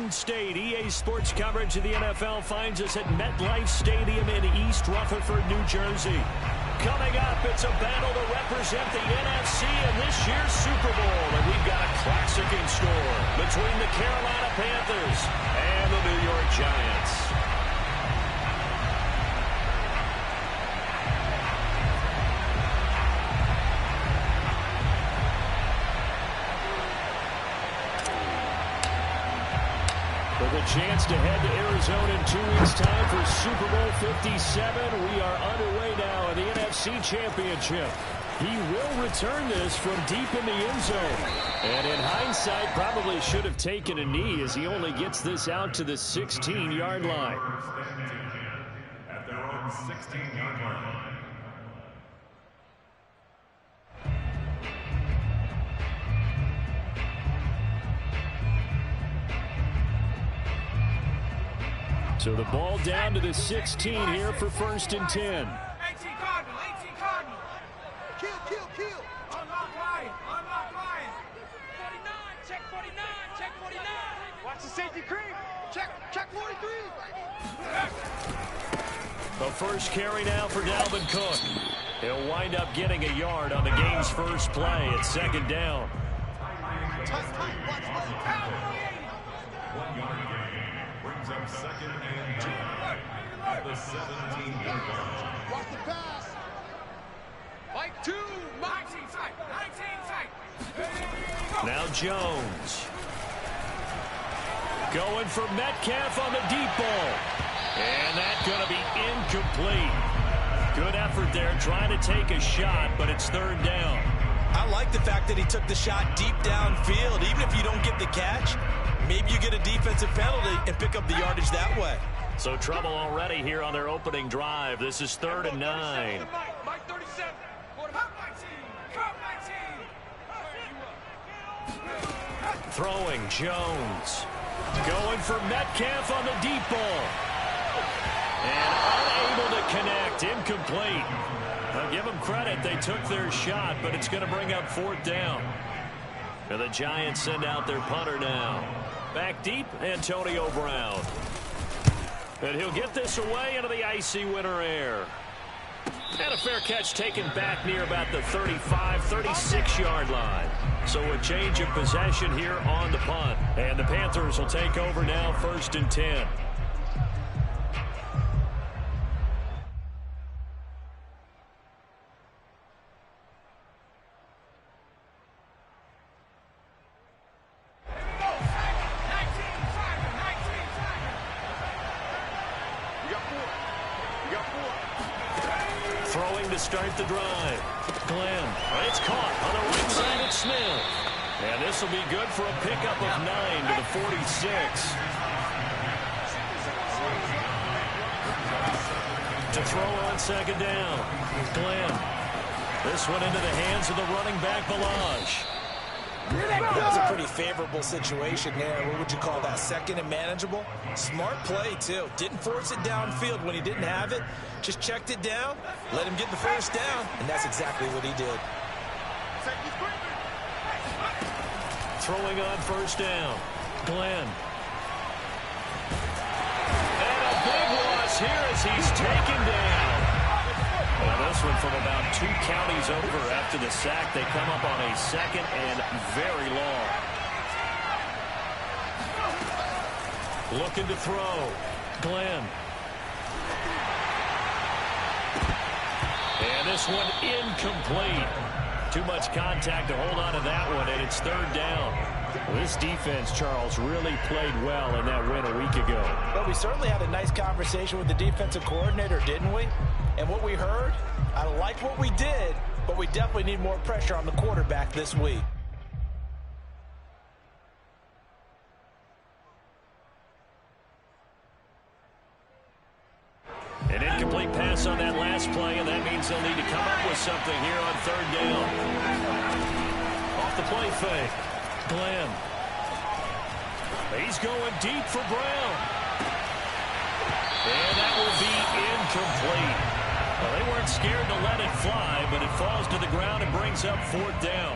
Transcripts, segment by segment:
Garden State. EA Sports coverage of the NFL finds us at MetLife Stadium in East Rutherford, New Jersey. Coming up, it's a battle to represent the NFC in this year's Super Bowl. And we've got a classic in store between the Carolina Panthers and the New York Giants. With a chance to head to Arizona in 2 weeks' time for Super Bowl 57, we are underway now in the NFC Championship. He will return this from deep in the end zone. And in hindsight, probably should have taken a knee as he only gets this out to the 16-yard line. At their own 16-yard line. So the ball down to the 16 here for 1st and 10. 18 Cardinal, 18 Cardinal. Kill. Unlock Lion. 49, check 49. Watch the safety creep. Check 43. The first carry now for Dalvin Cook. He'll wind up getting a yard on the game's first play at 2nd down. Watch 1 yard gain brings up 2nd and 10 at the 17-yard line. Watch the pass. Mike 2. 19 sight. Now Jones. Going for Metcalf on the deep ball. And that's going to be incomplete. Good effort there trying to take a shot, but it's 3rd down. I like the fact that he took the shot deep downfield. Even if you don't get the catch, maybe you get a defensive penalty and pick up the yardage that way. So trouble already here on their opening drive. This is 3rd and 9. Mike 37. Cup 19. Throwing Jones. Going for Metcalf on the deep ball. And unable to connect. Incomplete. I'll give them credit. They took their shot, but it's going to bring up 4th down. And the Giants send out their punter now. Back deep, Antonio Brown. And he'll get this away into the icy winter air. And a fair catch taken back near about the 35, 36-yard line. So a change of possession here on the punt. And the Panthers will take over now, 1st and 10. Throwing to start the drive. Glenn. It's caught on the right side at Smith. And this will be good for a pickup of 9 to the 46. To throw on 2nd down. Glenn. This one into the hands of the running back, Balazs. That was a pretty favorable situation there. What would you call that? 2nd and manageable? Smart play, too. Didn't force it downfield when he didn't have it. Just checked it down, let him get the 1st down, and that's exactly what he did. Throwing on 1st down. Glenn. And a big loss here as he's taken down. Well, this one from about 2 counties over after the sack. They come up on a 2nd and very long. Looking to throw. Glenn. And this one incomplete. Too much contact to hold on to that one, and it's 3rd down. Well, this defense, Charles, really played well in that win a week ago. Well, we certainly had a nice conversation with the defensive coordinator, didn't we? And what we heard, I like what we did, but we definitely need more pressure on the quarterback this week. An incomplete pass on that last play, and that means they'll need to come up with something here on 3rd down. Off the play fake. Glenn. He's going deep for Brown. And that will be incomplete. Well, they weren't scared to let it fly, but it falls to the ground and brings up 4th down.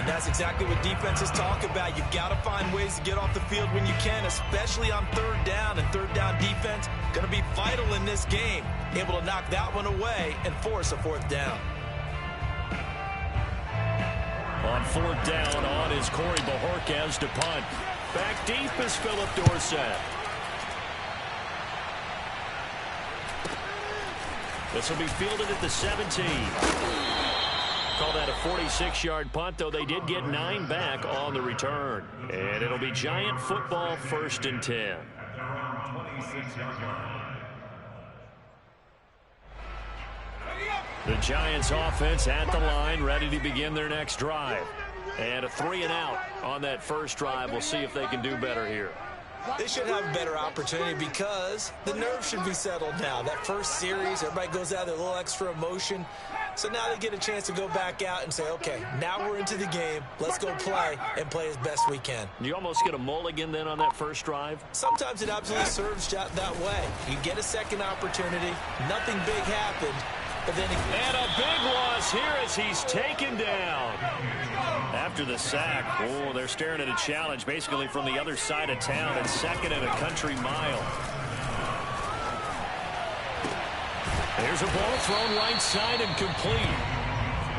That's exactly what defenses talk about. You've got to find ways to get off the field when you can, especially on third down. And third down defense going to be vital in this game. Able to knock that one away and force a fourth down. On fourth down, on is Corey Bojorquez to punt. Back deep is Philip Dorsett. This will be fielded at the 17. Call that a 46-yard punt, though they did get 9 back on the return. And it'll be Giant football, 1st and 10. The Giants offense at the line, ready to begin their next drive. And a 3-and-out on that first drive. We'll see if they can do better here. They should have a better opportunity because the nerves should be settled now. That first series, everybody goes out with a little extra emotion. So now they get a chance to go back out and say, okay, now we're into the game. Let's go play and play as best we can. You almost get a mulligan then on that first drive? Sometimes it absolutely serves that way. You get a second opportunity. Nothing big happened. But then and a big loss here as he's taken down. After the sack, oh, they're staring at a challenge basically from the other side of town at 2nd and a country mile. There's a ball thrown right side and complete.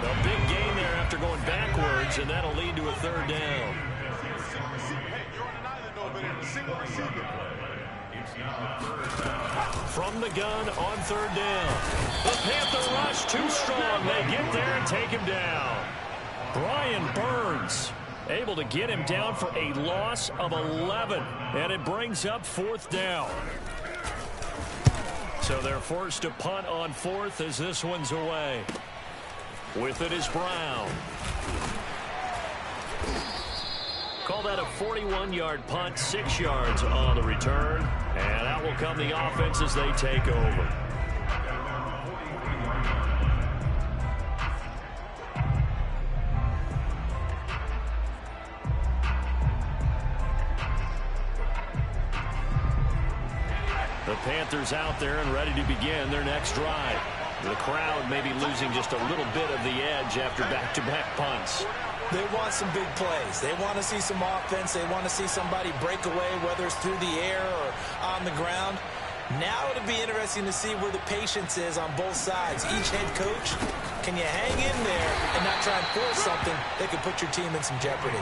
A big gain there after going backwards, and that'll lead to a 3rd down. From the gun on 3rd down. The Panther rush too strong. They get there and take him down. Brian Burns able to get him down for a loss of 11. And it brings up 4th down. So they're forced to punt on 4th as this one's away. With it is Brown. Call that a 41-yard punt, 6 yards on the return. And out will come the offense as they take over. The Panthers out there and ready to begin their next drive. The crowd may be losing just a little bit of the edge after back-to-back punts. They want some big plays. They want to see some offense. They want to see somebody break away, whether it's through the air or on the ground. Now it'll be interesting to see where the patience is on both sides. Each head coach, can you hang in there and not try and force something that could put your team in some jeopardy?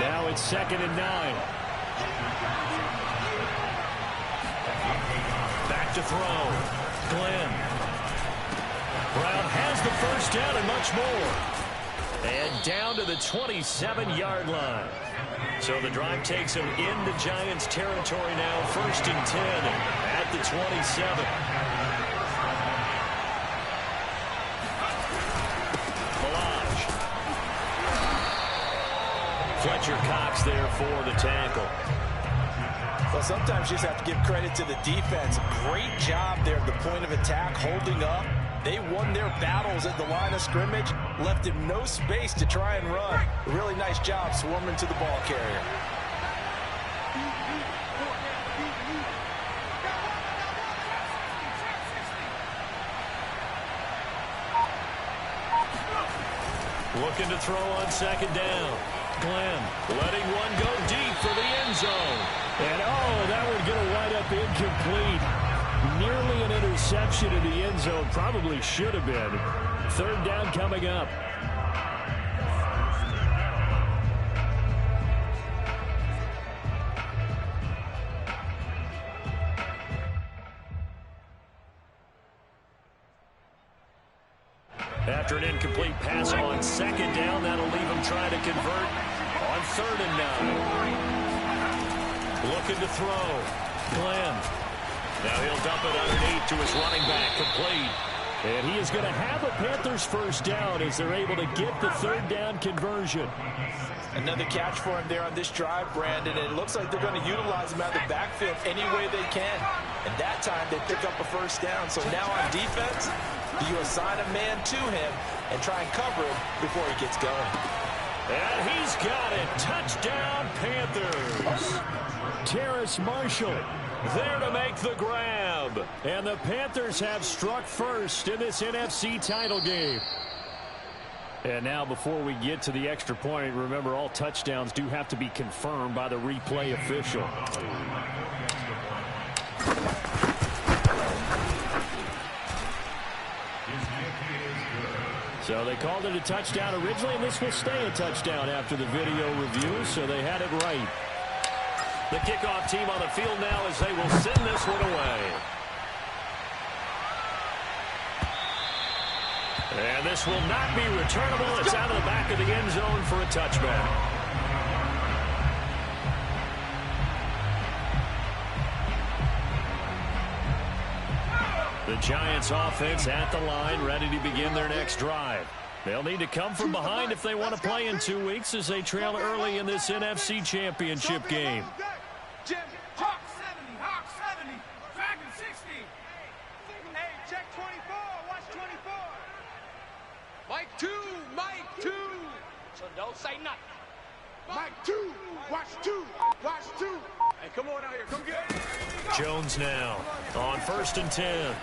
Now it's 2nd and 9. Back to throw. Glenn. Brown has the first down and much more. And down to the 27-yard line. So the drive takes him into Giants territory now. 1st and 10 at the 27. Balaj. Fletcher Cox there for the tackle. Well, sometimes you just have to give credit to the defense. Great job there at the point of attack, holding up. They won their battles at the line of scrimmage, left him no space to try and run. A really nice job swarming to the ball carrier. Looking to throw on 2nd down. Glenn letting one go deep for the end zone. And, oh, that would get a wind up incomplete. Nearly an interception in the end zone. Probably should have been. 3rd down coming up. After an incomplete pass on 2nd down, that'll leave him trying to convert on 3rd and 9. Looking to throw. Glenn. Now he'll dump it underneath to his running back, complete. And he is going to have a Panthers first down as they're able to get the 3rd down conversion. Another catch for him there on this drive, Brandon. And it looks like they're going to utilize him out of the backfield any way they can. And that time they pick up a first down. So now on defense, you assign a man to him and try and cover him before he gets going. And he's got it. Touchdown, Panthers. Terrace Marshall there to make the grab. And the Panthers have struck first in this NFC title game. And now before we get to the extra point, remember all touchdowns do have to be confirmed by the replay official. So they called it a touchdown originally, and this will stay a touchdown after the video review, so they had it right. The kickoff team on the field now as they will send this one away. And this will not be returnable. It's out of the back of the end zone for a touchback. The Giants offense at the line, ready to begin their next drive. They'll need to come from behind if they want to play in 2 weeks as they trail early in this NFC Championship game. Jim, Hawk 70, Hawk 70, Dragon 60. Hey, check 24, watch 24. Mike 2, Mike 2. So don't say nothing. Mike 2, watch 2, watch 2. Hey, come on out here, come get it. Jones now on 1st and 10.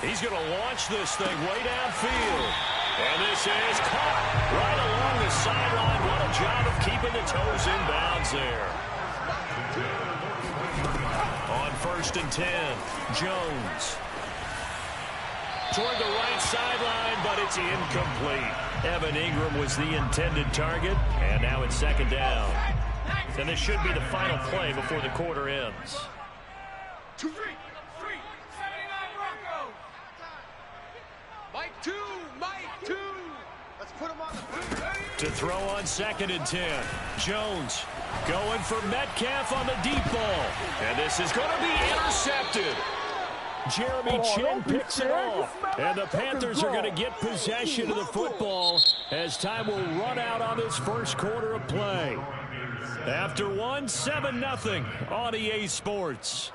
He's going to launch this thing way downfield. And this is caught right along the sideline. What a job of keeping the toes in bounds there. On 1st and 10, Jones. Toward the right sideline, but it's incomplete. Evan Ingram was the intended target, and now it's 2nd down. And this should be the final play before the quarter ends. 2, 3, 79 Broncos. Mike 2, Mike 2. Let's put him on the To throw on 2nd and 10. Jones going for Metcalf on the deep ball. And this is going to be intercepted. Jeremy Chin picks it off. And the Panthers are going to get possession of the football as time will run out on this first quarter of play. After 1, 7-0 on EA Sports.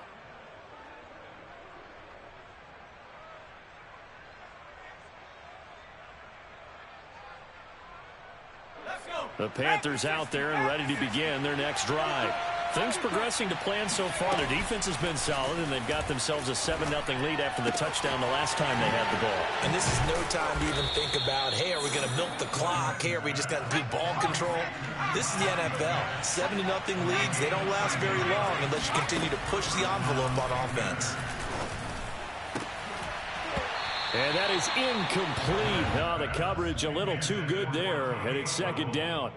The Panthers out there and ready to begin their next drive. Things progressing to plan so far. Their defense has been solid, and they've got themselves a 7-0 lead after the touchdown the last time they had the ball. And this is no time to even think about, hey, are we going to milk the clock? Hey, are we just got good ball control? This is the NFL. 7-0 leads, they don't last very long unless you continue to push the envelope on offense. And that is incomplete. Oh, the coverage a little too good there, and it's 2nd down.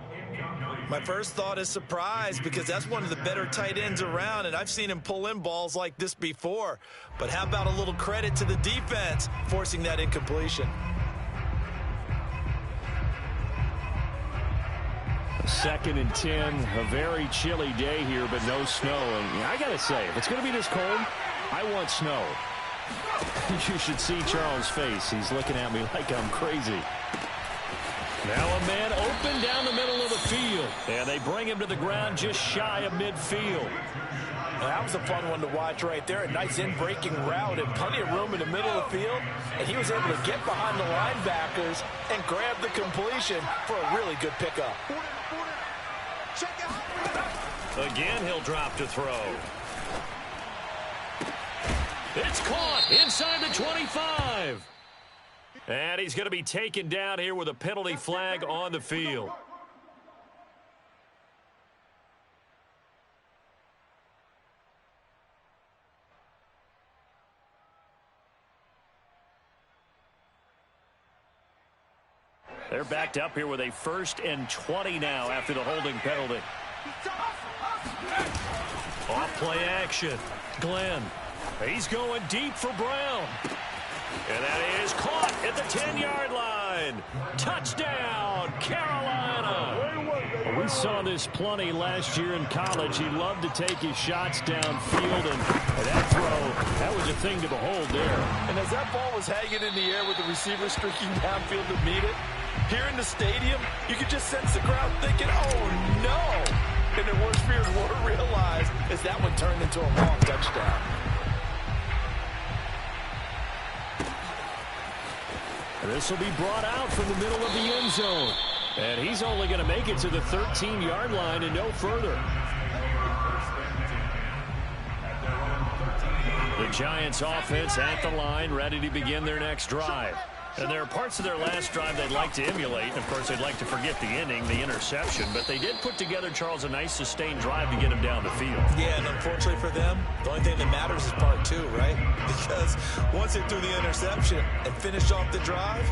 My first thought is surprise because that's one of the better tight ends around, and I've seen him pull in balls like this before. But how about a little credit to the defense forcing that incompletion? 2nd and 10, a very chilly day here, but no snow. And I got to say, if it's going to be this cold, I want snow. You should see Charles' face. He's looking at me like I'm crazy. Now a man open down the middle of the field. And they bring him to the ground just shy of midfield. That was a fun one to watch right there. A nice in-breaking route and plenty of room in the middle of the field. And he was able to get behind the linebackers and grab the completion for a really good pickup. Again, he'll drop to throw. It's caught inside the 25. And he's going to be taken down here with a penalty flag on the field. They're backed up here with a 1st and 20 now after the holding penalty. Off play action. Glenn. He's going deep for Brown. And that is caught at the 10-yard line. Touchdown, Carolina. We saw this plenty last year in college. He loved to take his shots downfield, and that throw, that was a thing to behold there. And as that ball was hanging in the air with the receiver streaking downfield to meet it, here in the stadium, you could just sense the crowd thinking, oh, no. And the worst fears were realized as that one turned into a long touchdown. This will be brought out from the middle of the end zone. And he's only going to make it to the 13-yard line and no further. The Giants offense at the line, ready to begin their next drive. And there are parts of their last drive they'd like to emulate. Of course, they'd like to forget the ending, the interception. But they did put together, Charles, a nice sustained drive to get him down the field. Yeah, and unfortunately for them, the only thing that matters is part two, right? Because once they threw the interception and finished off the drive,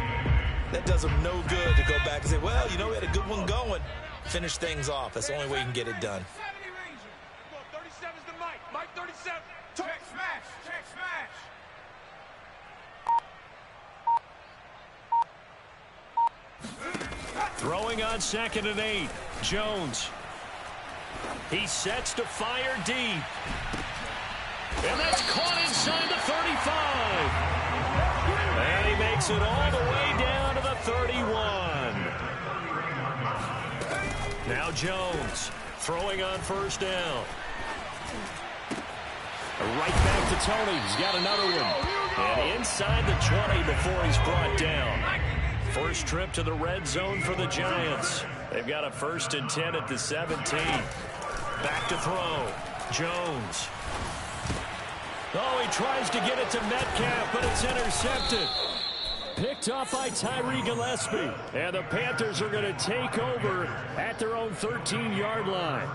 that does them no good to go back and say, well, you know, we had a good one going. Finish things off. That's the only way you can get it done. 37's the Mike. Mike 37. Check smash. Check smash. Throwing on 2nd and 8. Jones. He sets to fire deep. And that's caught inside the 35. And he makes it all the way down to the 31. Now Jones throwing on 1st down. Right back to Tony. He's got another one. And inside the 20 before he's brought down. First trip to the red zone for the Giants. They've got a 1st and 10 at the 17. Back to throw. Jones. Oh, he tries to get it to Metcalf, but it's intercepted. Picked up by Tyree Gillespie. And the Panthers are going to take over at their own 13-yard line.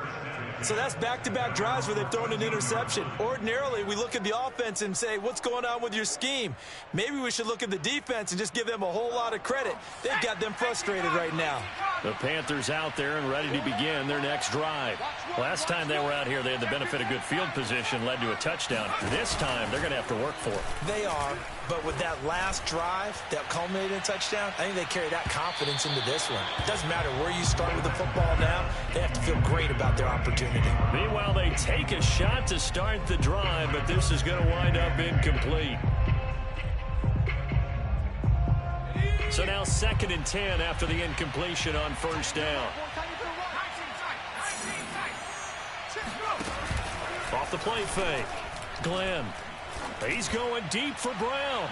So that's back-to-back drives where they've thrown an interception. Ordinarily, we look at the offense and say, what's going on with your scheme? Maybe we should look at the defense and just give them a whole lot of credit. They've got them frustrated right now. The Panthers out there and ready to begin their next drive. Last time they were out here, they had the benefit of good field position, led to a touchdown. This time, they're going to have to work for it. They are, but with that last drive that culminated in a touchdown, I think they carry that confidence into this one. It doesn't matter where you start with the football now. They have to feel great about their opportunity. Meanwhile, they take a shot to start the drive, but this is going to wind up incomplete. So now 2nd and 10 after the incompletion on 1st down. Off the play fake. Glenn. He's going deep for Brown.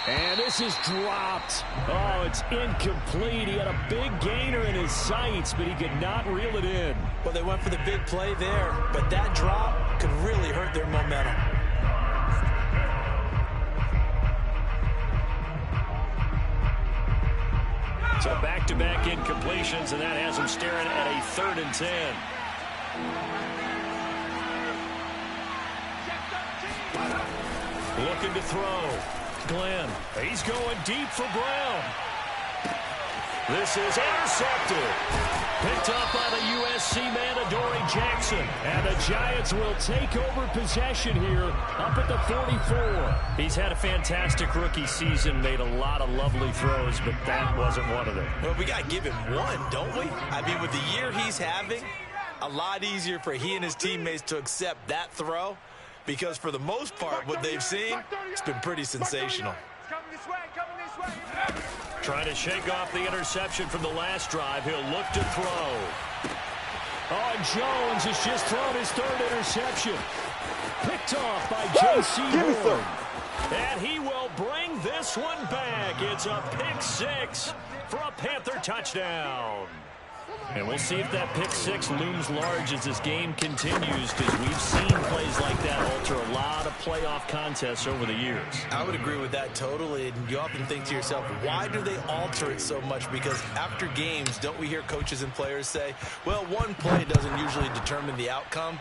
And this is dropped. Oh, it's incomplete. He had a big gainer in his sights, but he could not reel it in. Well, they went for the big play there, but that drop could really hurt their momentum. So back-to-back incompletions, and that has him staring at a 3rd and 10. Looking to throw. Glenn. He's going deep for Brown. This is intercepted. Picked up by the USC man, Adoree Jackson. And the Giants will take over possession here up at the 44. He's had a fantastic rookie season, made a lot of lovely throws, but that wasn't one of them. Well, we got to give him one, don't we? I mean, with the year he's having, a lot easier for he and his teammates to accept that throw. Because for the most part, what they've seen, it's been pretty sensational. Trying to shake off the interception from the last drive. He'll look to throw. Oh, and Jones has just thrown his 3rd interception. Picked off by J.C. Horn. And he will bring this one back. It's a pick 6 for a Panther touchdown. And we'll see if that pick 6 looms large as this game continues, because we've seen plays like that alter a lot of playoff contests over the years. I would agree with that totally. And you often think to yourself, why do they alter it so much? Because after games, don't we hear coaches and players say, well, one play doesn't usually determine the outcome.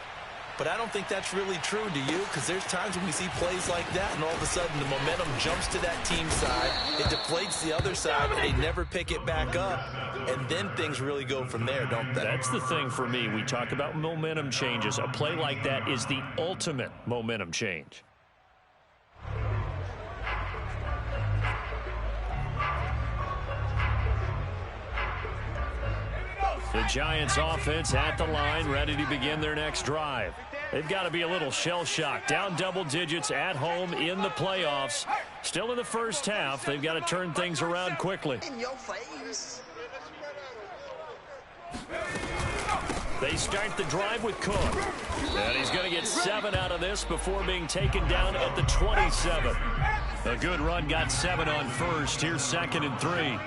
But I don't think that's really true, do you? Because there's times when we see plays like that, and all of a sudden the momentum jumps to that team side. It deflates the other side, and they never pick it back up. And then things really go from there, don't they? That's the thing for me. We talk about momentum changes. A play like that is the ultimate momentum change. The Giants offense at the line, ready to begin their next drive. They've got to be a little shell-shocked. Down double digits at home in the playoffs. Still in the first half. They've got to turn things around quickly. In your face. They start the drive with Cook. And he's going to get 7 out of this before being taken down at the 27. A good run, got 7 on first. Here's 2nd and 3.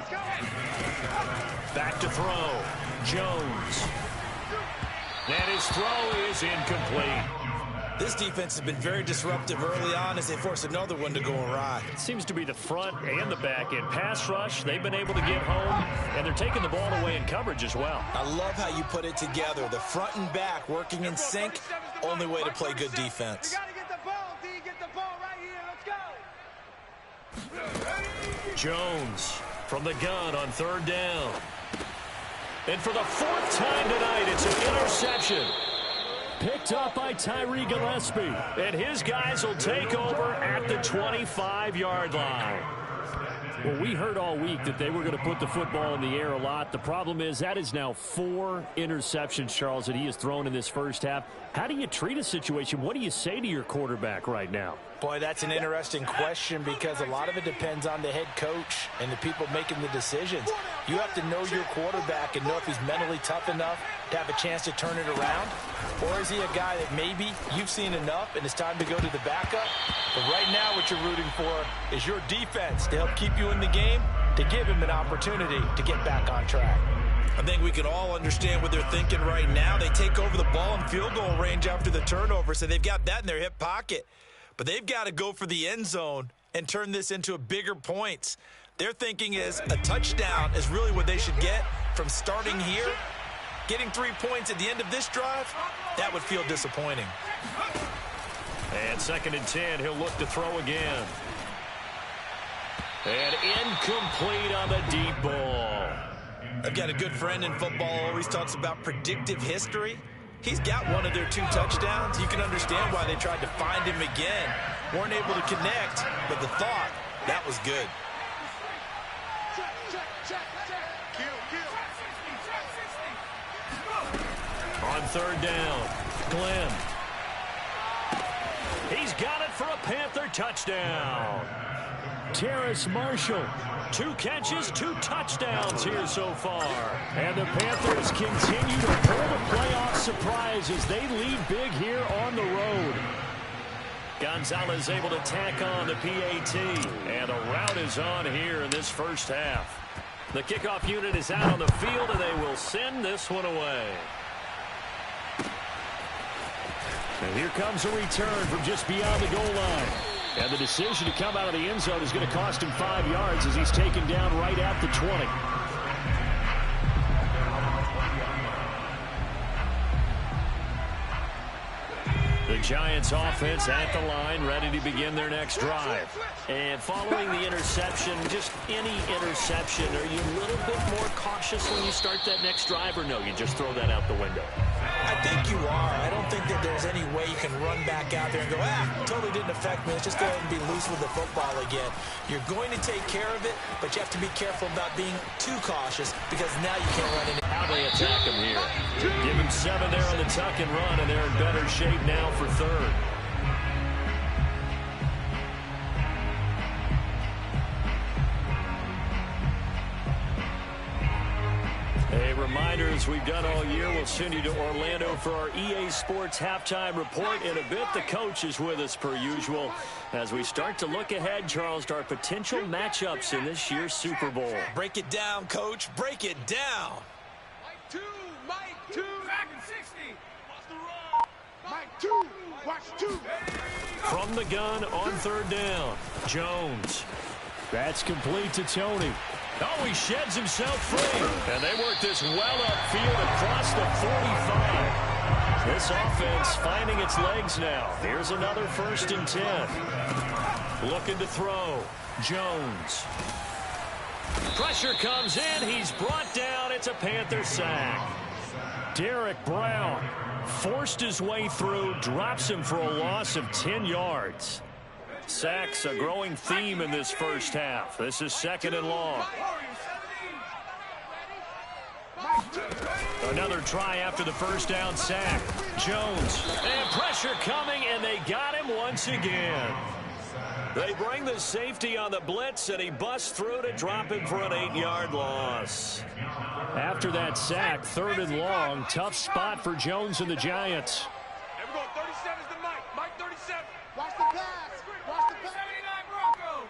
Back to throw. Jones. And his throw is incomplete. This defense has been very disruptive early on as they force another one to go awry. It seems to be the front and the back end. Pass rush, they've been able to get home, and they're taking the ball away in coverage as well. I love how you put it together. The front and back working in sync, only way to play good defense. You got to get the ball, D. Get the ball right here. Let's go. Jones from the gun on 3rd down. And for the 4th time tonight, it's an interception. Picked up by Tyree Gillespie. And his guys will take over at the 25-yard line. Well, we heard all week that they were going to put the football in the air a lot. The problem is that is now 4 interceptions, Charles, that he has thrown in this first half. How do you treat a situation? What do you say to your quarterback right now? Boy, that's an interesting question because a lot of it depends on the head coach and the people making the decisions. You have to know your quarterback and know if he's mentally tough enough to have a chance to turn it around. Or is he a guy that maybe you've seen enough and it's time to go to the backup? But right now what you're rooting for is your defense to help keep you in the game, to give him an opportunity to get back on track. I think we can all understand what they're thinking right now. They take over the ball in field goal range after the turnover, so they've got that in their hip pocket. But they've got to go for the end zone and turn this into a bigger points. Their thinking is a touchdown is really what they should get from starting here. Getting 3 points at the end of this drive, that would feel disappointing. And 2nd and 10, he'll look to throw again. And incomplete on the deep ball. I've got a good friend in football, always talks about predictive history. He's got one of their 2 touchdowns. You can understand why they tried to find him again. Weren't able to connect, but the thought, that was good. On 3rd down, Glenn. He's got it for a Panther touchdown. Terrace Marshall, 2 catches, 2 touchdowns here so far. And the Panthers continue to pull the playoff surprise as they lead big here on the road. Gonzalez able to tack on the PAT, and the route is on here in this first half. The kickoff unit is out on the field, and they will send this one away. And here comes a return from just beyond the goal line. And the decision to come out of the end zone is going to cost him 5 yards as he's taken down right at the 20. The Giants offense at the line, ready to begin their next drive. And following the interception, just any interception, are you a little bit more cautious when you start that next drive, or no, you just throw that out the window? I think you are. I don't think that there's any way you can run back out there and go, totally didn't affect me. Let's just go ahead and be loose with the football again. You're going to take care of it, but you have to be careful about being too cautious because now you can't run into. How they attack him here. Give him 7 there on the tuck and run, and they're in better shape now for 3rd. A reminder, as we've done all year, we'll send you to Orlando for our EA Sports halftime report. In a bit, the coach is with us per usual as we start to look ahead, Charles, to our potential matchups in this year's Super Bowl. Break it down, Coach. Break it down. Mike 2, Dragon 60. Watch the run. Mike 2, watch 2. From the gun on 3rd down, Jones. That's complete to Tony. Oh, he sheds himself free. And they work this well upfield across the 45. This offense finding its legs now. Here's another 1st and 10. Looking to throw. Jones. Pressure comes in. He's brought down. It's a Panther sack. Derek Brown forced his way through, drops him for a loss of 10 yards. Sacks a growing theme in this first half. This is 2nd and long. Another try after the first down sack. Jones. And pressure coming, and they got him once again. They bring the safety on the blitz, and he busts through to drop him for an 8-yard loss. After that sack, 3rd and long, tough spot for Jones and the Giants. And we're going 37's the Mike. Mike 37. Watch the pass. Watch the pass. 79 Broncos.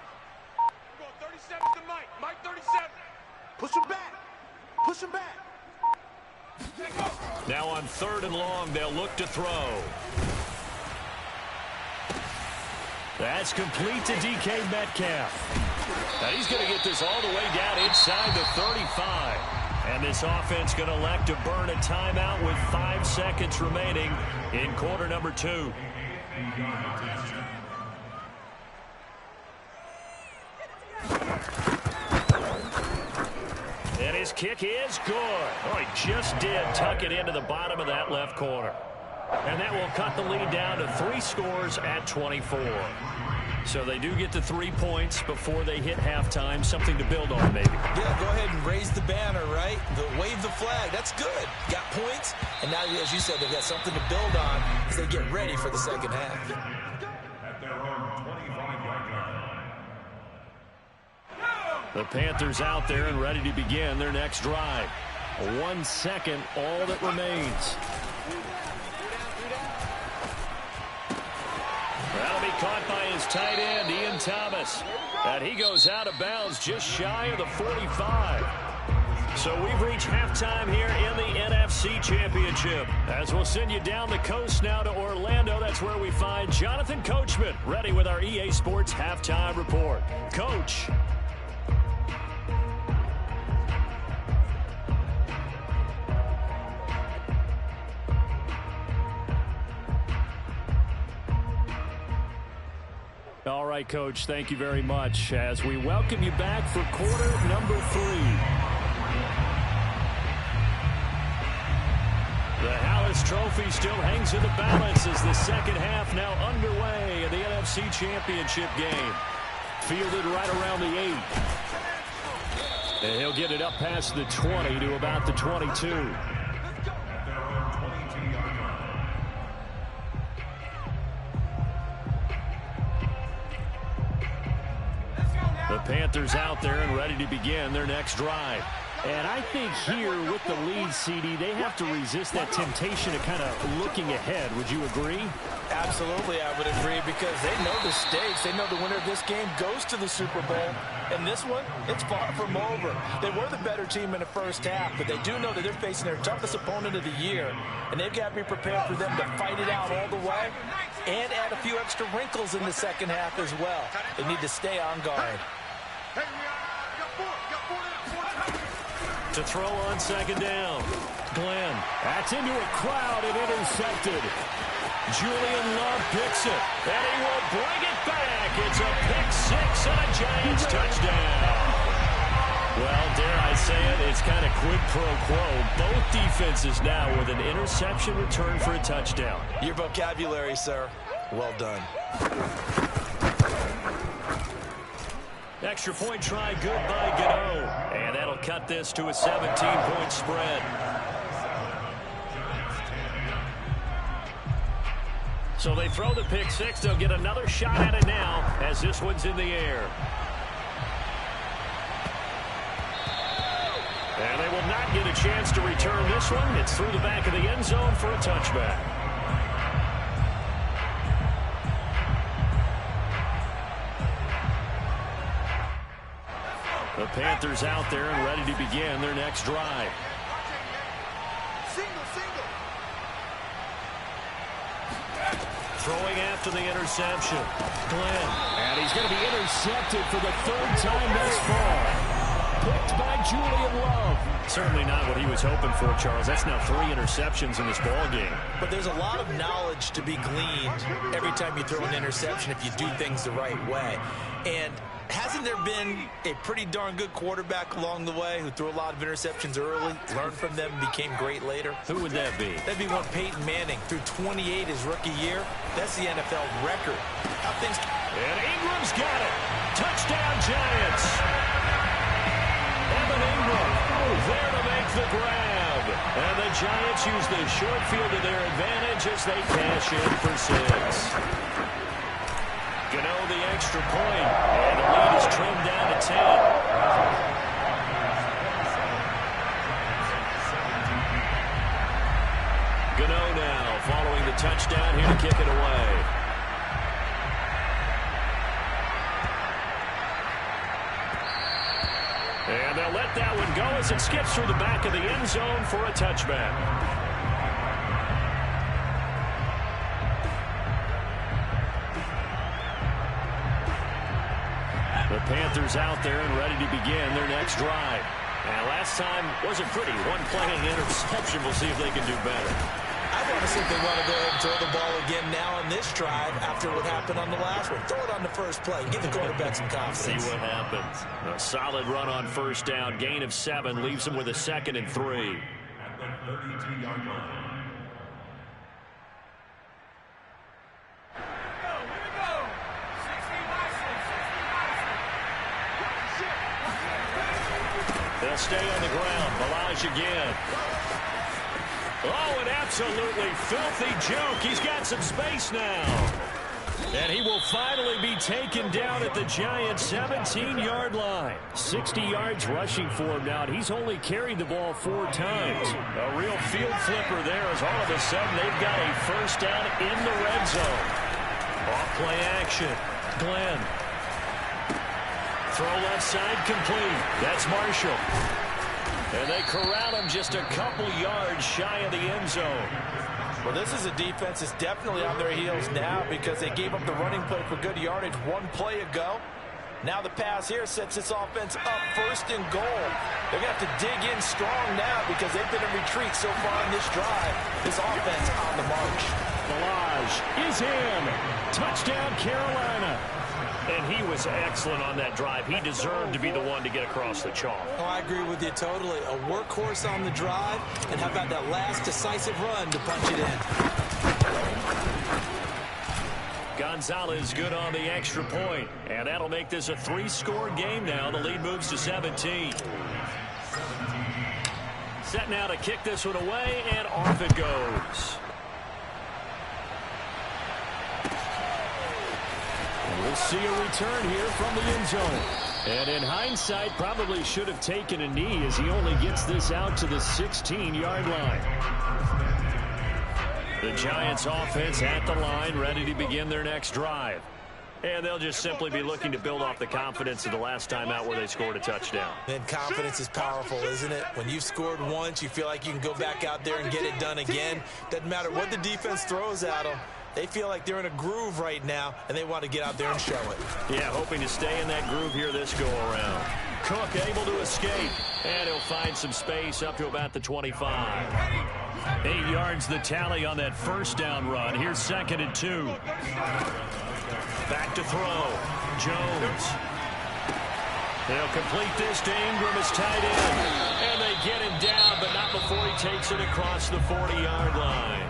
We're going 37's the Mike. Mike 37. Push him back. Push him back. Now on 3rd and long, they'll look to throw. That's complete to DK Metcalf. Now he's going to get this all the way down inside the 35. And this offense going to elect to burn a timeout with 5 seconds remaining in quarter number 2. And his kick is good. Oh, he just did tuck it into the bottom of that left corner. And that will cut the lead down to 3 scores at 24. So they do get the 3 points before they hit halftime. Something to build on, maybe. Yeah, go ahead and raise the banner, right? Wave the flag. That's good. Got points. And now, as you said, they've got something to build on as they get ready for the second half. At their own 25-yard line. The Panthers out there and ready to begin their next drive. 1 second, all that remains. That'll be caught by his tight end, Ian Thomas. And he goes out of bounds just shy of the 45. So we've reached halftime here in the NFC Championship. As we'll send you down the coast now to Orlando, that's where we find Jonathan Coachman, ready with our EA Sports Halftime Report. Coach. All right, Coach, thank you very much as we welcome you back for quarter number 3. The Hallis Trophy still hangs in the balance as the second half now underway in the NFC Championship game. Fielded right around the 8. And he'll get it up past the 20 to about the 22. The Panthers out there and ready to begin their next drive. And I think here with the lead, CD, they have to resist that temptation of kind of looking ahead. Would you agree? Absolutely, I would agree, because they know the stakes. They know the winner of this game goes to the Super Bowl. And this one, it's far from over. They were the better team in the first half, but they do know that they're facing their toughest opponent of the year. And they've got to be prepared for them to fight it out all the way and add a few extra wrinkles in the second half as well. They need to stay on guard. To throw on second down. Glenn. That's into a crowd and intercepted. Julian Love picks it. And he will bring it back. It's a pick 6 and a Giants touchdown. Well, dare I say it, it's kind of quid pro quo. Both defenses now with an interception return for a touchdown. Your vocabulary, sir. Well done. Extra point try good by Gano. And that'll cut this to a 17-point spread. So they throw the pick 6. They'll get another shot at it now as this one's in the air. And they will not get a chance to return this one. It's through the back of the end zone for a touchback. The Panthers out there and ready to begin their next drive. Throwing after the interception. Glenn. And he's going to be intercepted for the 3rd time thus far. Picked by Julian Love. Certainly not what he was hoping for, Charles. That's now 3 interceptions in this ball game. But there's a lot of knowledge to be gleaned every time you throw an interception if you do things the right way. And hasn't there been a pretty darn good quarterback along the way who threw a lot of interceptions early, learned from them, and became great later? Who would that be? That'd be one Peyton Manning, threw 28 his rookie year. That's the NFL record. How things... And Ingram's got it. Touchdown, Giants. Evan Ingram there to make the grab. And the Giants use the short field to their advantage as they cash in for 6. Gano the extra point, and the lead is trimmed down to 10. Gano now following the touchdown here to kick it away. And they'll let that one go as it skips through the back of the end zone for a touchback. Panthers out there and ready to begin their next drive. And last time wasn't pretty. One play and an interception. We'll see if they can do better. I want to see if they want to go ahead and throw the ball again now on this drive after what happened on the last one. Throw it on the first play. Give the quarterback some confidence. See what happens. A solid run on first down. Gain of 7 leaves them with a 2nd and 3. At the 32-yard line. They'll stay on the ground. Ballage again. Oh, an absolutely filthy juke. He's got some space now. And he will finally be taken down at the Giants' 17-yard line. 60 yards rushing for him now, and he's only carried the ball 4 times. A real field flipper there as all of a sudden they've got a first down in the red zone. Off-play action. Glenn. Throw left side complete. That's Marshall. And they corral him just a couple yards shy of the end zone. Well, this is a defense that's definitely on their heels now because they gave up the running play for good yardage 1 play ago. Now the pass here sets this offense up 1st and goal. They're going to have to dig in strong now because they've been in retreat so far in this drive. This offense on the march. Ballage is in. Touchdown, Carolina. And he was excellent on that drive. He deserved to be the one to get across the chalk. Oh, I agree with you totally. A workhorse on the drive, and how about that last decisive run to punch it in? Gonzalez good on the extra point, and that'll make this a 3-score game now. The lead moves to 17. Set now to kick this one away, and off it goes. We'll see a return here from the end zone. And in hindsight, probably should have taken a knee as he only gets this out to the 16-yard line. The Giants offense at the line, ready to begin their next drive. And they'll just simply be looking to build off the confidence of the last time out where they scored a touchdown. And confidence is powerful, isn't it? When you've scored once, you feel like you can go back out there and get it done again. Doesn't matter what the defense throws at them. They feel like they're in a groove right now, and they want to get out there and show it. Yeah, hoping to stay in that groove here this go-around. Cook able to escape, and he'll find some space up to about the 25. 8 yards the tally on that first down run. Here's 2nd and 2. Back to throw. Jones. They'll complete this to Ingram as tight end. And they get him down, but not before he takes it across the 40-yard line.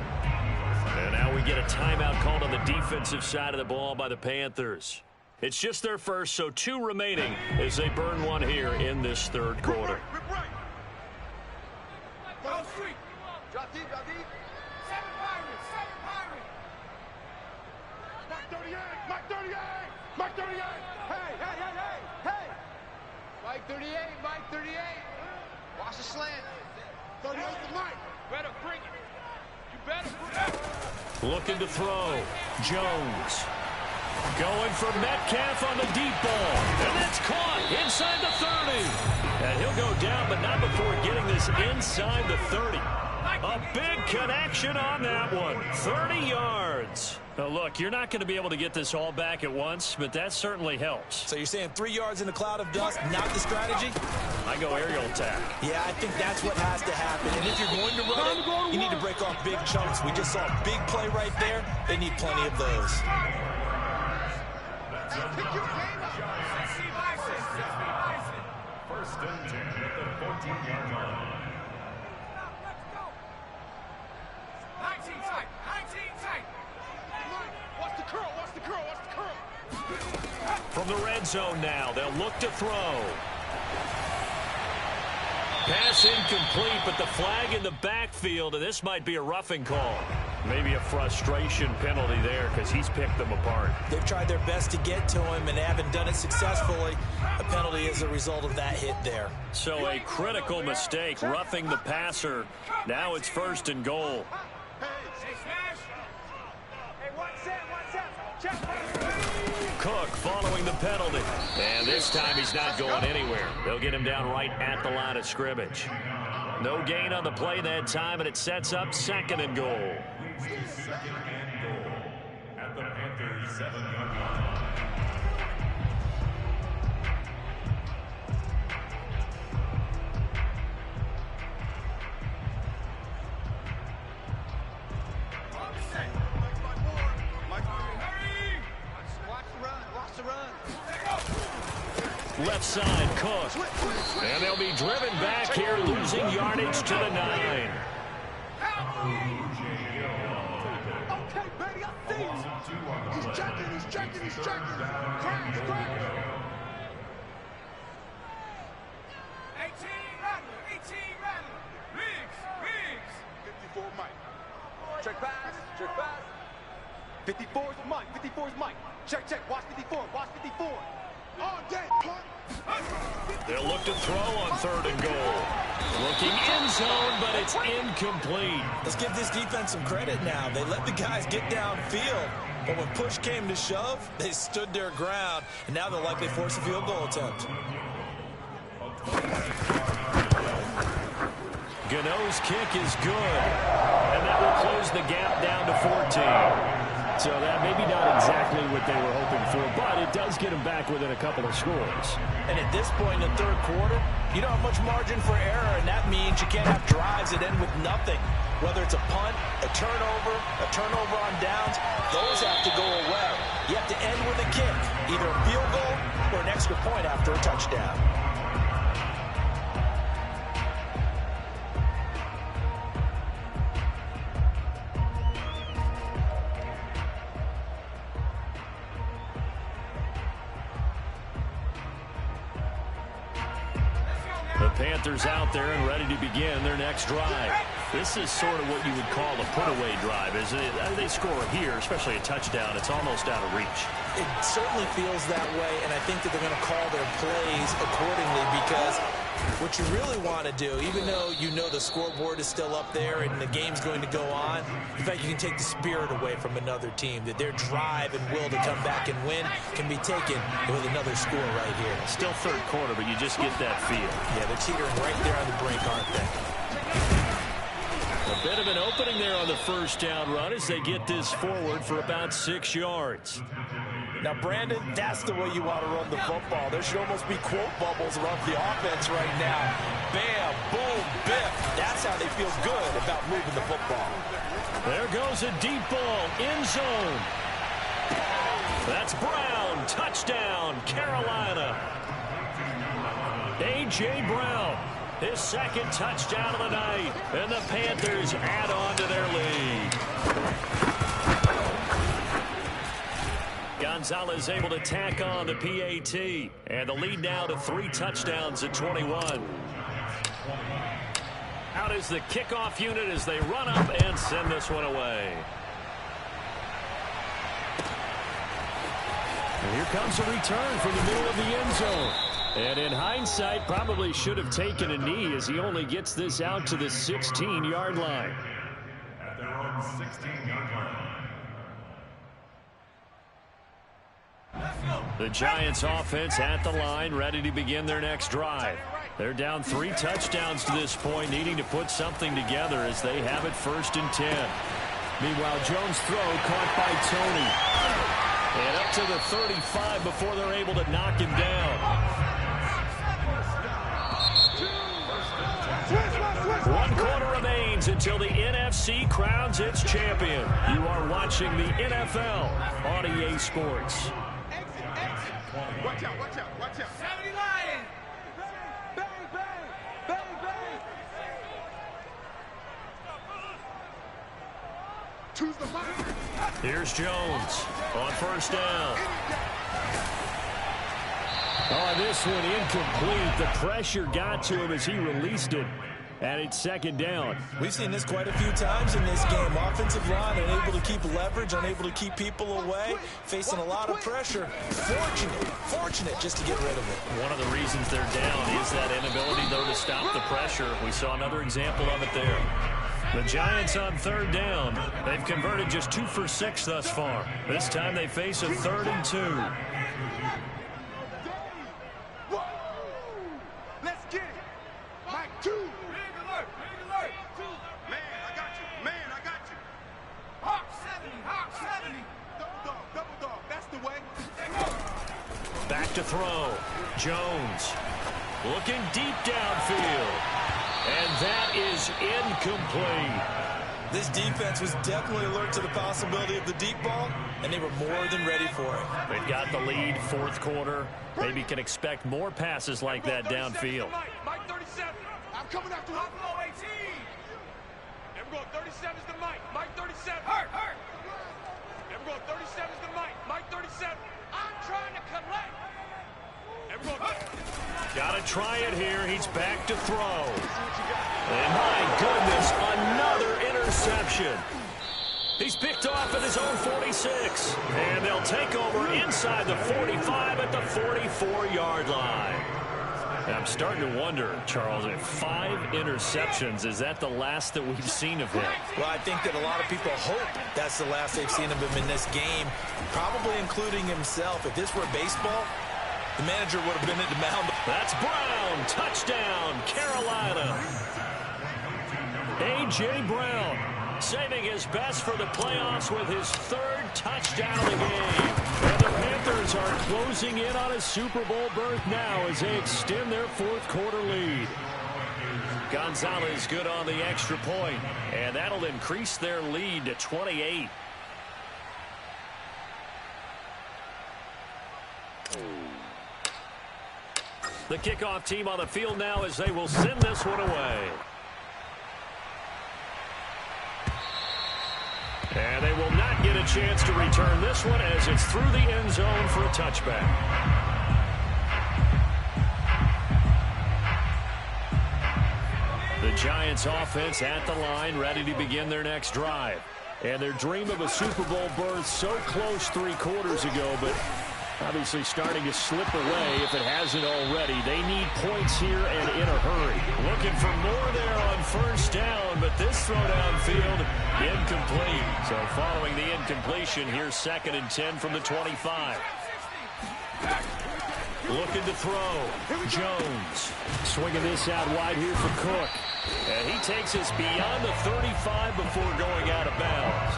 And now we get a timeout called on the defensive side of the ball by the Panthers. It's just their first, so 2 remaining as they burn one here in this 3rd quarter. Drop deep, drop deep. 7 Pirates, 7 Pirates. Mike 38, Mike 38, Mike 38. Hey, hey, hey, hey, hey. Mike 38, Mike 38. Watch the slant. 38 to Mike. Better bring it. You better bring it. Looking to throw. Jones. Going for Metcalf on the deep ball. And that's caught inside the 30. And he'll go down, but not before getting this inside the 30. A big connection on that one. 30 yards. Now, look, you're not going to be able to get this all back at once, but that certainly helps. So you're saying 3 yards in a cloud of dust, not the strategy? I go aerial attack. Yeah, I think that's what has to happen. And if you're going to run it, you need to break off big chunks. We just saw a big play right there. They need plenty of those. First and 10 at the 14-yard line. 19 tight, 19 tight. Watch the curl, watch the curl, watch the curl. From the red zone now, they'll look to throw. Pass incomplete, but the flag in the backfield, and this might be a roughing call. Maybe a frustration penalty there because he's picked them apart. They've tried their best to get to him and haven't done it successfully. A penalty is a result of that hit there. So a critical mistake, roughing the passer. Now it's 1st and goal. Cook following the penalty. And this time he's not going anywhere. They'll get him down right at the line of scrimmage. No gain on the play that time, and it sets up 2nd and goal. 2nd and goal at the Panthers' 7-yard line. Left side, Cook. And they'll be driven back here, losing yardage to the 9. Okay, baby, I see you. He's checking. Crash. 18 Rattler. Riggs. 54 Mike. Check pass. 54's Mike. Check. Watch 54. All day, punt. They'll look to throw on 3rd and goal. Looking end zone, but it's incomplete. Let's give this defense some credit now. They let the guys get downfield, but when push came to shove, they stood their ground, and now they'll likely force a field goal attempt. Gano's kick is good, and that will close the gap down to 14. So that maybe not exactly what they were hoping for, but it does get them back within a couple of scores. And at this point in the 3rd quarter, you don't have much margin for error, and that means you can't have drives that end with nothing. Whether it's a punt, a turnover on downs, those have to go away. You have to end with a kick, either a field goal or an extra point after a touchdown. Panthers out there and ready to begin their next drive. This is sort of what you would call a put-away drive, isn't it? They score here, especially a touchdown. It's almost out of reach. It certainly feels that way, and I think that they're going to call their plays accordingly because what you really want to do, even though you know the scoreboard is still up there and the game's going to go on, in fact, you can take the spirit away from another team, that their drive and will to come back and win can be taken with another score right here. Still 3rd quarter, but you just get that feel. Yeah, they're teetering right there on the brink, aren't they? A bit of an opening there on the 1st down run as they get this forward for about 6 yards. Now, Brandon, that's the way you want to run the football. There should almost be quote bubbles around the offense right now. Bam, boom, biff. That's how they feel good about moving the football. There goes a deep ball, end zone. That's Brown, touchdown, Carolina. A.J. Brown, his 2nd touchdown of the night, and the Panthers add on to their lead. Gonzalez able to tack on the PAT, and the lead now to 3 touchdowns at 21. Out is the kickoff unit as they run up and send this one away. And here comes a return from the middle of the end zone. And in hindsight, probably should have taken a knee as he only gets this out to the 16-yard line. At their own 16-yard line. The Giants offense at the line, ready to begin their next drive. They're down 3 touchdowns to this point, needing to put something together as they have it 1st and 10. Meanwhile, Jones' throw caught by Tony. And up to the 35 before they're able to knock him down. 1 quarter remains until the NFC crowns its champion. You are watching the NFL on EA Sports. Watch out. 70 Lions. Bang. Choose the fire. Here's Jones on 1st down. Oh, this one incomplete. The pressure got to him as he released it. And it's 2nd down. We've seen this quite a few times in this game. Offensive line unable to keep leverage, unable to keep people away, facing a lot of pressure. Fortunate just to get rid of it. One of the reasons they're down is that inability, though, to stop the pressure. We saw another example of it there. The Giants on 3rd down. They've converted just 2 for 6 thus far. This time they face a 3rd and 2. Let's get it. Mike 2. Back to throw. Jones looking deep downfield. And that is incomplete. This defense was definitely alert to the possibility of the deep ball, and they were more than ready for it. They've got the lead, fourth quarter. Maybe can expect more passes like that downfield. Mike 37. I'm coming after him. 18. And we're going 37 is the Mike. Mike 37. Hurt. And we're going 37 is the Mike. Mike 37. I'm trying to collect. And we're going. Got to try it here. He's back to throw. And my goodness, another interception. He's picked off at his own 46. And they'll take over inside the 45 at the 44-yard line. And I'm starting to wonder, Charles, if 5 interceptions, is that the last that we've seen of him? Well, I think that a lot of people hope that's the last they've seen of him in this game, probably including himself. If this were baseball, the manager would have been at the mound. That's Brown. Touchdown, Carolina. A.J. Brown saving his best for the playoffs with his 3rd touchdown of the game. And the Panthers are closing in on a Super Bowl berth now as they extend their 4th quarter lead. Gonzalez good on the extra point, and that'll increase their lead to 28. The kickoff team on the field now as they will send this one away. And they will not get a chance to return this one as it's through the end zone for a touchback. The Giants offense at the line, ready to begin their next drive. And their dream of a Super Bowl berth so close 3 quarters ago, but obviously starting to slip away if it hasn't already. They need points here and in a hurry. Looking for more there on first down, but this throw downfield incomplete. So following the incompletion, here's 2nd and 10 from the 25. Looking to throw. Jones swinging this out wide here for Cook. And he takes us beyond the 35 before going out of bounds.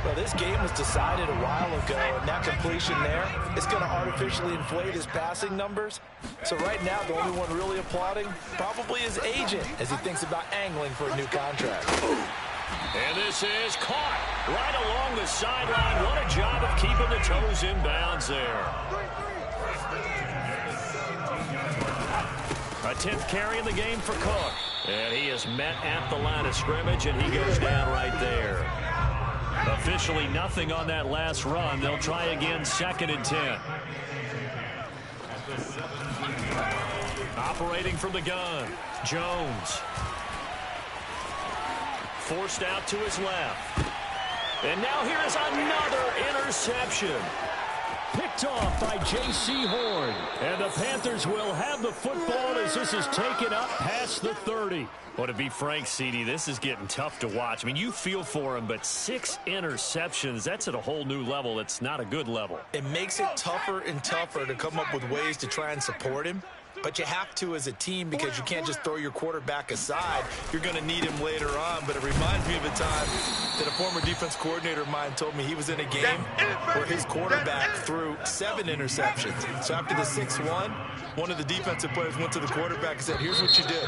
Well, this game was decided a while ago, and that completion there is going to artificially inflate his passing numbers. So right now, the only one really applauding probably his agent as he thinks about angling for a new contract. And this is caught right along the sideline. What a job of keeping the toes in bounds there. A 10th carry in the game for Cook. And he is met at the line of scrimmage, and he goes down right there. Officially nothing on that last run. They'll try again, 2nd and 10. Operating from the gun, Jones. Forced out to his left. And now here is another interception. Picked off by J.C. Horn. And the Panthers will have the football as this is taken up past the 30. Well, to be frank, CD, this is getting tough to watch. I mean, you feel for him, but 6 interceptions, that's at a whole new level. It's not a good level. It makes it tougher and tougher to come up with ways to try and support him. But you have to as a team because you can't just throw your quarterback aside. You're going to need him later on. But it reminds me of a time that a former defense coordinator of mine told me he was in a game where his quarterback threw 7 interceptions. So after the 6-1, one of the defensive players went to the quarterback and said, here's what you do.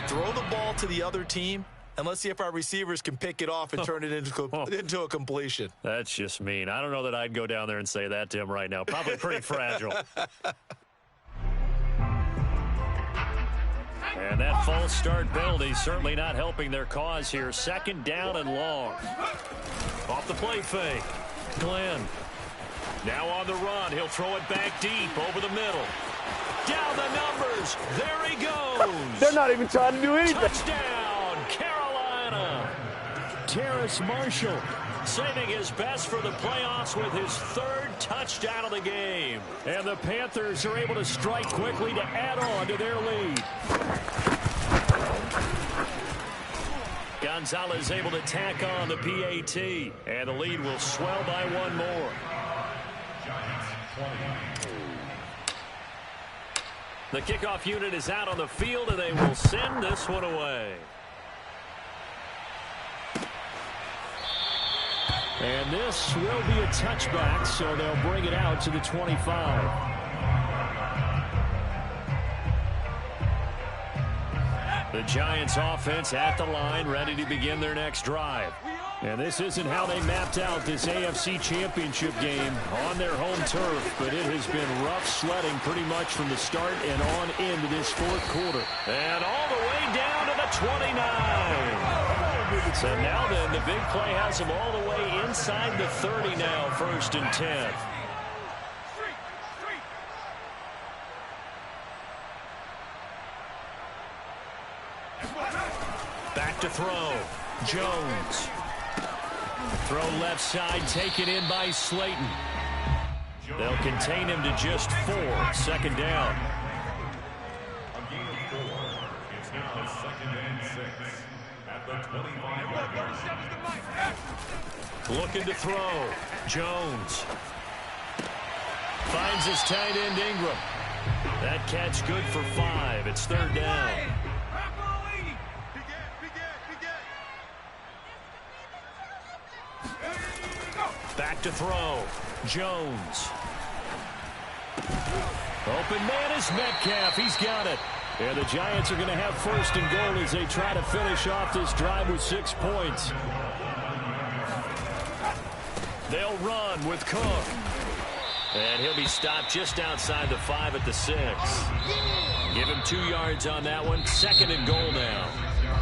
Throw the ball to the other team, and let's see if our receivers can pick it off and turn it into a completion. That's just mean. I don't know that I'd go down there and say that to him right now. Probably pretty fragile. And that false start penalty certainly not helping their cause here. 2nd down and long. Off the play fake. Glenn. Now on the run. He'll throw it back deep over the middle. Down the numbers. There he goes. They're not even trying to do anything. Touchdown, Carolina. Terrace Marshall saving his best for the playoffs with his 3rd touchdown of the game. And the Panthers are able to strike quickly to add on to their lead. Gonzalez able to tack on the PAT. And the lead will swell by 1 more. The kickoff unit is out on the field, and they will send this one away. And this will be a touchback, so they'll bring it out to the 25. The Giants offense at the line, ready to begin their next drive. And this isn't how they mapped out this AFC Championship game on their home turf, but it has been rough sledding pretty much from the start and on into this fourth quarter. And all the way down to the 29. So now then, the big play has them all the way inside the 30 now, 1st and 10. Back to throw. Jones. Throw left side, taken in by Slayton. They'll contain him to just 4. 2nd down. A gain of 4. It's now 2nd and 6 at the 25-yard line. Looking to throw. Jones. Finds his tight end Ingram. That catch good for 5. It's 3rd down. Back to throw. Jones. Open man is Metcalf. He's got it. And the Giants are going to have 1st and goal as they try to finish off this drive with 6 points. They'll run with Cook. And he'll be stopped just outside the 5 at the 6. Give him 2 yards on that one. 2nd and goal now.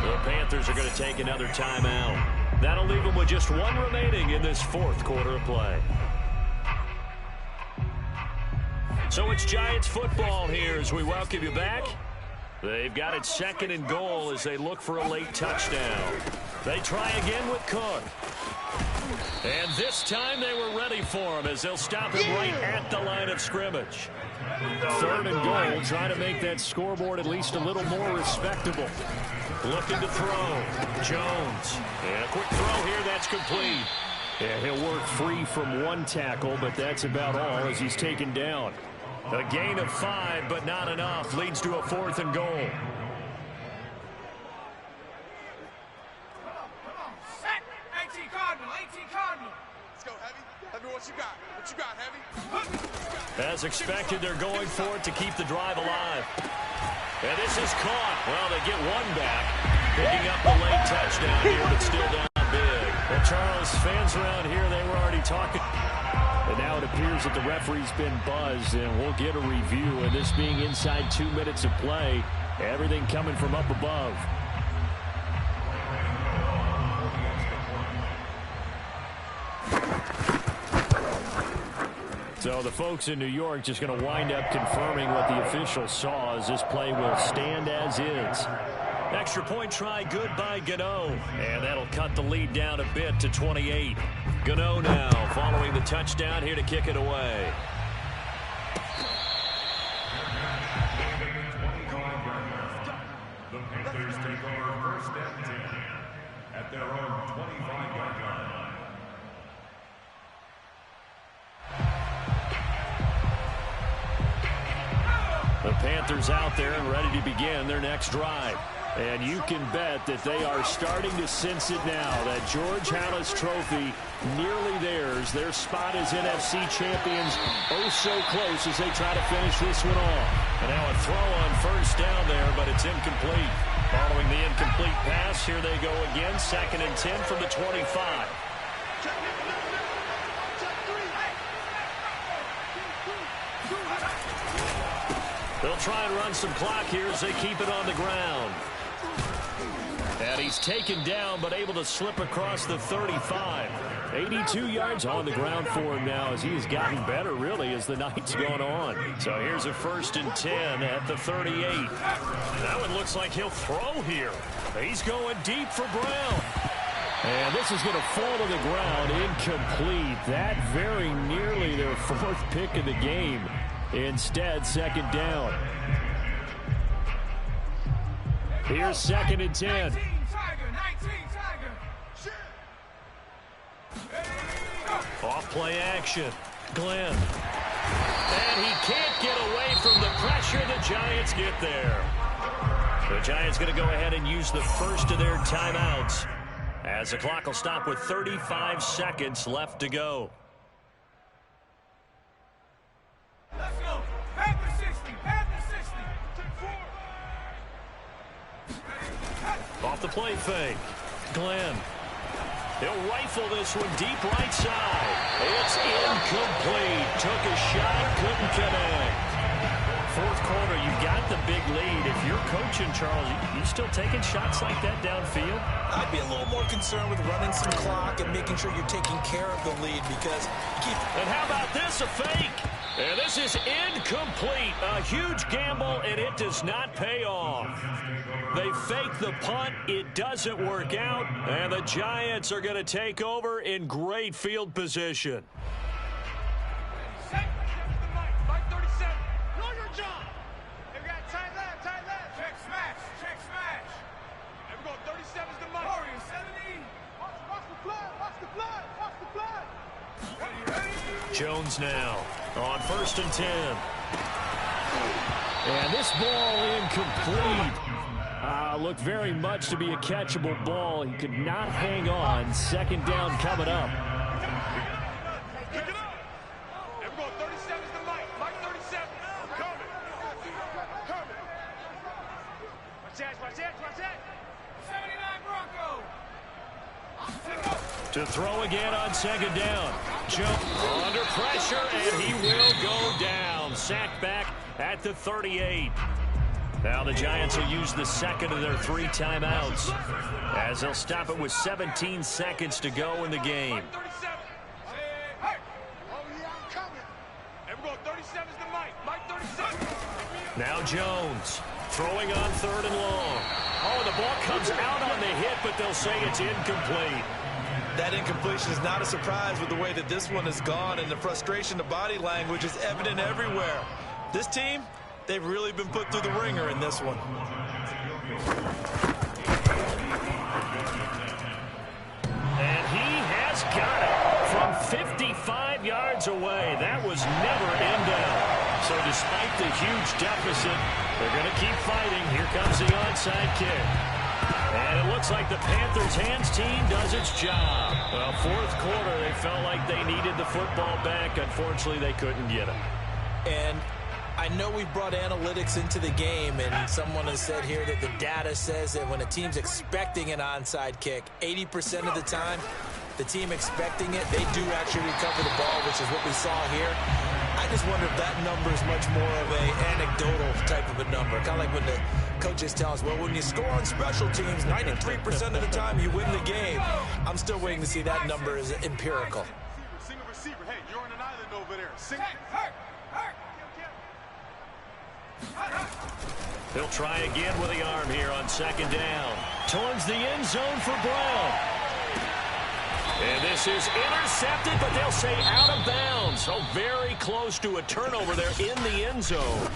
The Panthers are going to take another timeout. That'll leave them with just 1 remaining in this 4th quarter of play. So it's Giants football here as we welcome you back. They've got it 2nd and goal as they look for a late touchdown. They try again with Cook. And this time they were ready for him as they'll stop him right at the line of scrimmage. 3rd and goal, trying to make that scoreboard at least a little more respectable. Looking to throw. Jones. And a quick throw here, that's complete. Yeah, he'll work free from 1 tackle, but that's about all as he's taken down. A gain of 5, but not enough. Leads to a 4th and goal. Set. 18 Cardinal. 18 Cardinal. Let's go, Heavy. Heavy, what you got? What you got, Heavy? As expected, they're going for it to keep the drive alive. And this is caught. Well, they get 1 back. Picking up a late touchdown here, but still down big. Well, Charles, fans around here, they were already talking. And now it appears that the referee's been buzzed, and we'll get a review. And this being inside 2 minutes of play, everything coming from up above. So the folks in New York just going to wind up confirming what the official saw as this play will stand as is. Extra point try good by Gano. And that'll cut the lead down a bit to 28. Gano now following the touchdown here to kick it away. The Panthers take over 1st and 10 at their own 25-yard line. The Panthers out there and ready to begin their next drive. And you can bet that they are starting to sense it now. That George Halas Trophy nearly theirs. Their spot as NFC champions oh so close as they try to finish this one off. And now a throw on 1st down there, but it's incomplete. Following the incomplete pass, here they go again. 2nd and 10 from the 25. They'll try and run some clock here as they keep it on the ground. And he's taken down, but able to slip across the 35. 82 yards on the ground for him now as he has gotten better, really, as the night's gone on. So here's a 1st and 10 at the 38. That one looks like he'll throw here. He's going deep for Brown. And this is going to fall to the ground, incomplete. That very nearly their 4th pick of the game. Instead, 2nd down. Here's 2nd and 10. 19 Tiger. Off play action. Glenn. And he can't get away from the pressure. The Giants get there. The Giants going to go ahead and use the 1st of their timeouts as the clock will stop with 35 seconds left to go. Let's go. Panther 60. Panther 60. Off the play fake. Glenn. He'll rifle this one deep right side. It's incomplete. Took a shot, couldn't connect. Fourth quarter, you've got the big lead. If you're coaching, Charles, you still taking shots like that downfield? I'd be a little more concerned with running some clock and making sure you're taking care of the lead because you keep... And how about this, a fake? And this is incomplete. A huge gamble, and it does not pay off. They fake the punt. It doesn't work out, and the Giants are going to take over in great field position. Jones now on 1st and 10. And this ball incomplete. Looked very much to be a catchable ball. He could not hang on. 2nd down coming up. Pick it up. And we're going 37 is the Mike. Mike 37. Coming. Coming. Watch that, watch that, watch that. 79 Broncos. To throw again on 2nd down. Jump under pressure, and he will go down. Sacked back at the 38. Now the Giants will use the 2nd of their 3 timeouts as they'll stop it with 17 seconds to go in the game. Now Jones throwing on 3rd and long. Oh, the ball comes out on the hit, but they'll say it's incomplete. That incompletion is not a surprise with the way that this one has gone, and the frustration, the body language is evident everywhere. This team, they've really been put through the ringer in this one. And he has got it from 55 yards away. That was never in doubt. So despite the huge deficit, they're going to keep fighting. Here comes the onside kick. And it looks like the Panthers' hands team does its job. Well, 4th quarter, they felt like they needed the football back. Unfortunately, they couldn't get it. And I know we brought analytics into the game, and someone has said here that the data says that when a team's expecting an onside kick, 80% of the time, the team expecting it, they do actually recover the ball, which is what we saw here. I just wonder if that number is much more of an anecdotal type of a number. Kind of like when the coaches tell us, well, when you score on special teams, 93% of the time you win the game. I'm still waiting to see that number is empirical. Single receiver. Hey, you're on an island over there. He'll try again with the arm here on 2nd down. Towards the end zone for Brown. And this is intercepted, but they'll say out of bounds. So very close to a turnover there in the end zone.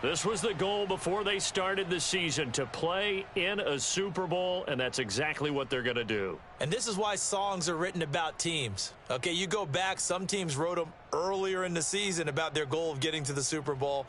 This was the goal before they started the season, to play in a Super Bowl, and that's exactly what they're going to do. And this is why songs are written about teams. Okay, you go back, some teams wrote them earlier in the season about their goal of getting to the Super Bowl.